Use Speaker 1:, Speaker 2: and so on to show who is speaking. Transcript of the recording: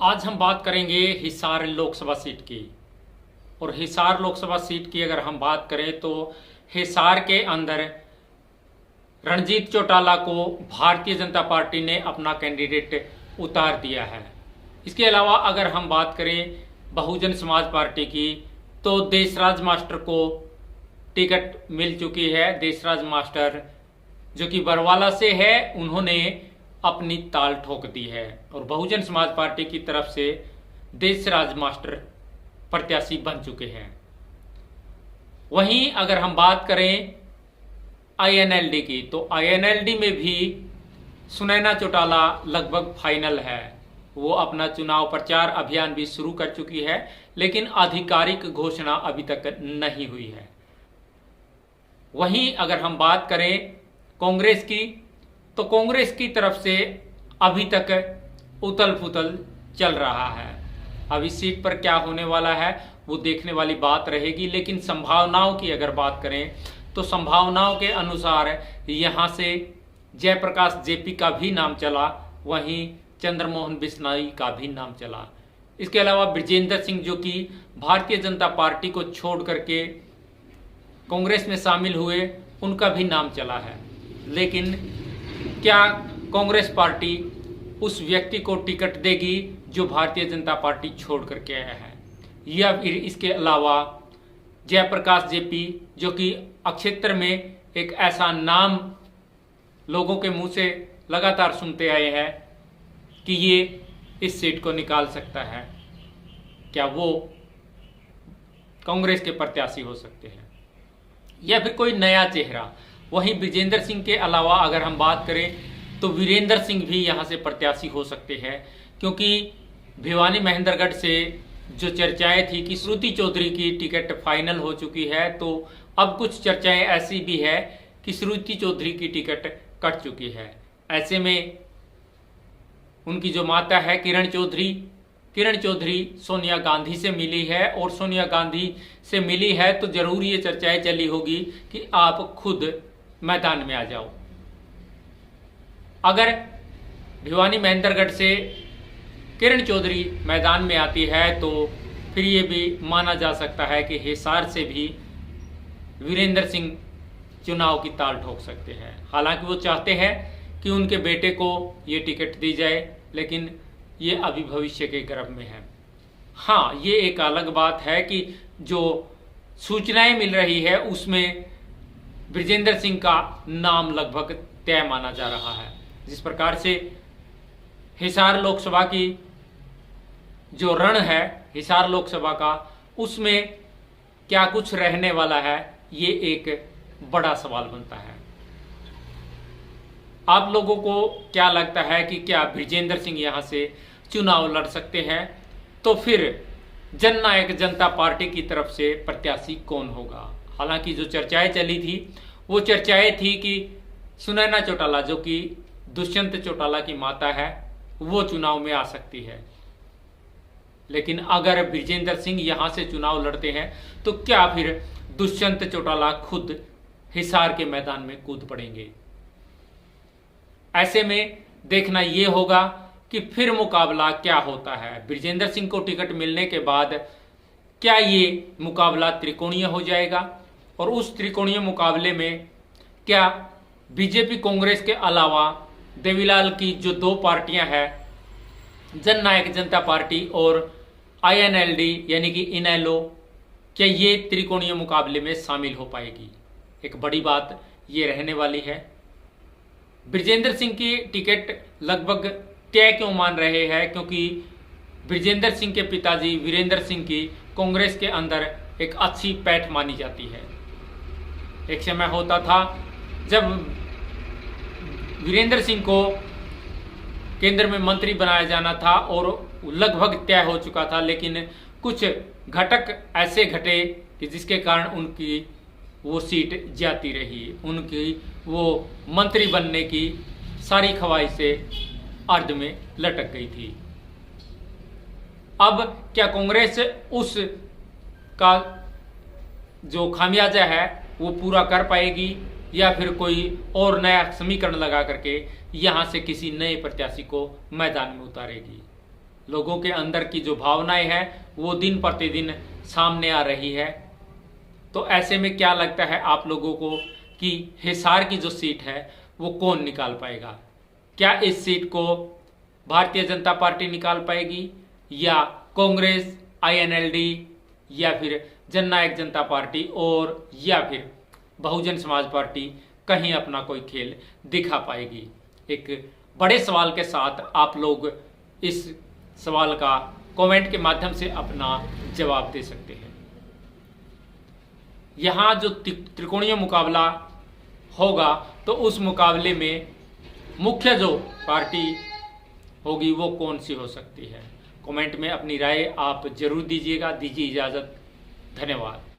Speaker 1: आज हम बात करेंगे हिसार लोकसभा सीट की। और हिसार लोकसभा सीट की अगर हम बात करें तो हिसार के अंदर रणजीत चौटाला को भारतीय जनता पार्टी ने अपना कैंडिडेट उतार दिया है। इसके अलावा अगर हम बात करें बहुजन समाज पार्टी की तो देशराज मास्टर को टिकट मिल चुकी है। देशराज मास्टर जो कि बरवाला से है, उन्होंने अपनी ताल ठोक दी है और बहुजन समाज पार्टी की तरफ से देशराज मास्टर प्रत्याशी बन चुके हैं। वहीं अगर हम बात करें आईएनएलडी की तो आईएनएलडी में भी सुनैना चौटाला लगभग फाइनल है। वो अपना चुनाव प्रचार अभियान भी शुरू कर चुकी है, लेकिन आधिकारिक घोषणा अभी तक नहीं हुई है। वहीं अगर हम बात करें कांग्रेस की तो कांग्रेस की तरफ से अभी तक उथल पुथल चल रहा है। अब इस सीट पर क्या होने वाला है वो देखने वाली बात रहेगी, लेकिन संभावनाओं की अगर बात करें तो संभावनाओं के अनुसार यहां से जयप्रकाश जेपी का भी नाम चला, वहीं चंद्रमोहन बिश्नोई का भी नाम चला। इसके अलावा बृजेंद्र सिंह जो कि भारतीय जनता पार्टी को छोड़ करके कांग्रेस में शामिल हुए, उनका भी नाम चला है। लेकिन क्या कांग्रेस पार्टी उस व्यक्ति को टिकट देगी जो भारतीय जनता पार्टी छोड़ करके आया है, या फिर इसके अलावा जयप्रकाश जेपी जो कि अक्षेत्र में एक ऐसा नाम लोगों के मुंह से लगातार सुनते आए हैं कि ये इस सीट को निकाल सकता है, क्या वो कांग्रेस के प्रत्याशी हो सकते हैं या फिर कोई नया चेहरा। वहीं बृजेंद्र सिंह के अलावा अगर हम बात करें तो वीरेंद्र सिंह भी यहां से प्रत्याशी हो सकते हैं, क्योंकि भिवानी महेंद्रगढ़ से जो चर्चाएं थी कि श्रुति चौधरी की टिकट फाइनल हो चुकी है, तो अब कुछ चर्चाएं ऐसी भी है कि श्रुति चौधरी की टिकट कट चुकी है। ऐसे में उनकी जो माता है किरण चौधरी सोनिया गांधी से मिली है, और सोनिया गांधी से मिली है तो जरूर ये चर्चाएं चली होगी कि आप खुद मैदान में आ जाओ। अगर भिवानी महेंद्रगढ़ से किरण चौधरी मैदान में आती है तो फिर ये भी माना जा सकता है कि हिसार से भी वीरेंद्र सिंह चुनाव की ताल ठोक सकते हैं। हालांकि वो चाहते हैं कि उनके बेटे को ये टिकट दी जाए, लेकिन ये अभी भविष्य के गर्भ में है। हाँ, ये एक अलग बात है कि जो सूचनाएं मिल रही है उसमें बृजेंद्र सिंह का नाम लगभग तय माना जा रहा है। जिस प्रकार से हिसार लोकसभा की जो रण है हिसार लोकसभा का, उसमें क्या कुछ रहने वाला है, ये एक बड़ा सवाल बनता है। आप लोगों को क्या लगता है कि क्या बृजेंद्र सिंह यहां से चुनाव लड़ सकते हैं? तो फिर जननायक जनता पार्टी की तरफ से प्रत्याशी कौन होगा? हालांकि जो चर्चाएं चली थी वो चर्चाएं थी कि सुनैना चौटाला जो कि दुष्यंत चौटाला की माता है वो चुनाव में आ सकती है, लेकिन अगर बृजेंद्र सिंह यहां से चुनाव लड़ते हैं तो क्या फिर दुष्यंत चौटाला खुद हिसार के मैदान में कूद पड़ेंगे? ऐसे में देखना यह होगा कि फिर मुकाबला क्या होता है। बृजेंद्र सिंह को टिकट मिलने के बाद क्या ये मुकाबला त्रिकोणीय हो जाएगा, और उस त्रिकोणीय मुकाबले में क्या बीजेपी कांग्रेस के अलावा देवीलाल की जो दो पार्टियां हैं, जननायक जनता पार्टी और आईएनएलडी यानी कि इनेलो, क्या ये त्रिकोणीय मुकाबले में शामिल हो पाएगी? एक बड़ी बात ये रहने वाली है। बृजेंद्र सिंह की टिकट लगभग तय क्यों मान रहे हैं? क्योंकि बृजेंद्र सिंह के पिताजी वीरेंद्र सिंह की कांग्रेस के अंदर एक अच्छी पैठ मानी जाती है। एक समय होता था जब वीरेंद्र सिंह को केंद्र में मंत्री बनाया जाना था और लगभग तय हो चुका था, लेकिन कुछ घटक ऐसे घटे कि जिसके कारण उनकी वो सीट जाती रही। उनकी वो मंत्री बनने की सारी ख्वाहिशें अर्ध में लटक गई थी। अब क्या कांग्रेस उस का जो खामियाजा है वो पूरा कर पाएगी, या फिर कोई और नया समीकरण लगा करके यहां से किसी नए प्रत्याशी को मैदान में उतारेगी? लोगों के अंदर की जो भावनाएं हैं वो दिन प्रतिदिन सामने आ रही है। तो ऐसे में क्या लगता है आप लोगों को कि हिसार की जो सीट है वो कौन निकाल पाएगा? क्या इस सीट को भारतीय जनता पार्टी निकाल पाएगी या कांग्रेस, आईएनएलडी या फिर जननायक जनता पार्टी और या फिर बहुजन समाज पार्टी कहीं अपना कोई खेल दिखा पाएगी? एक बड़े सवाल के साथ आप लोग इस सवाल का कमेंट के माध्यम से अपना जवाब दे सकते हैं। यहाँ जो त्रिकोणीय मुकाबला होगा तो उस मुकाबले में मुख्य जो पार्टी होगी वो कौन सी हो सकती है? कमेंट में अपनी राय आप जरूर दीजिएगा। दीजिए इजाज़त। धन्यवाद।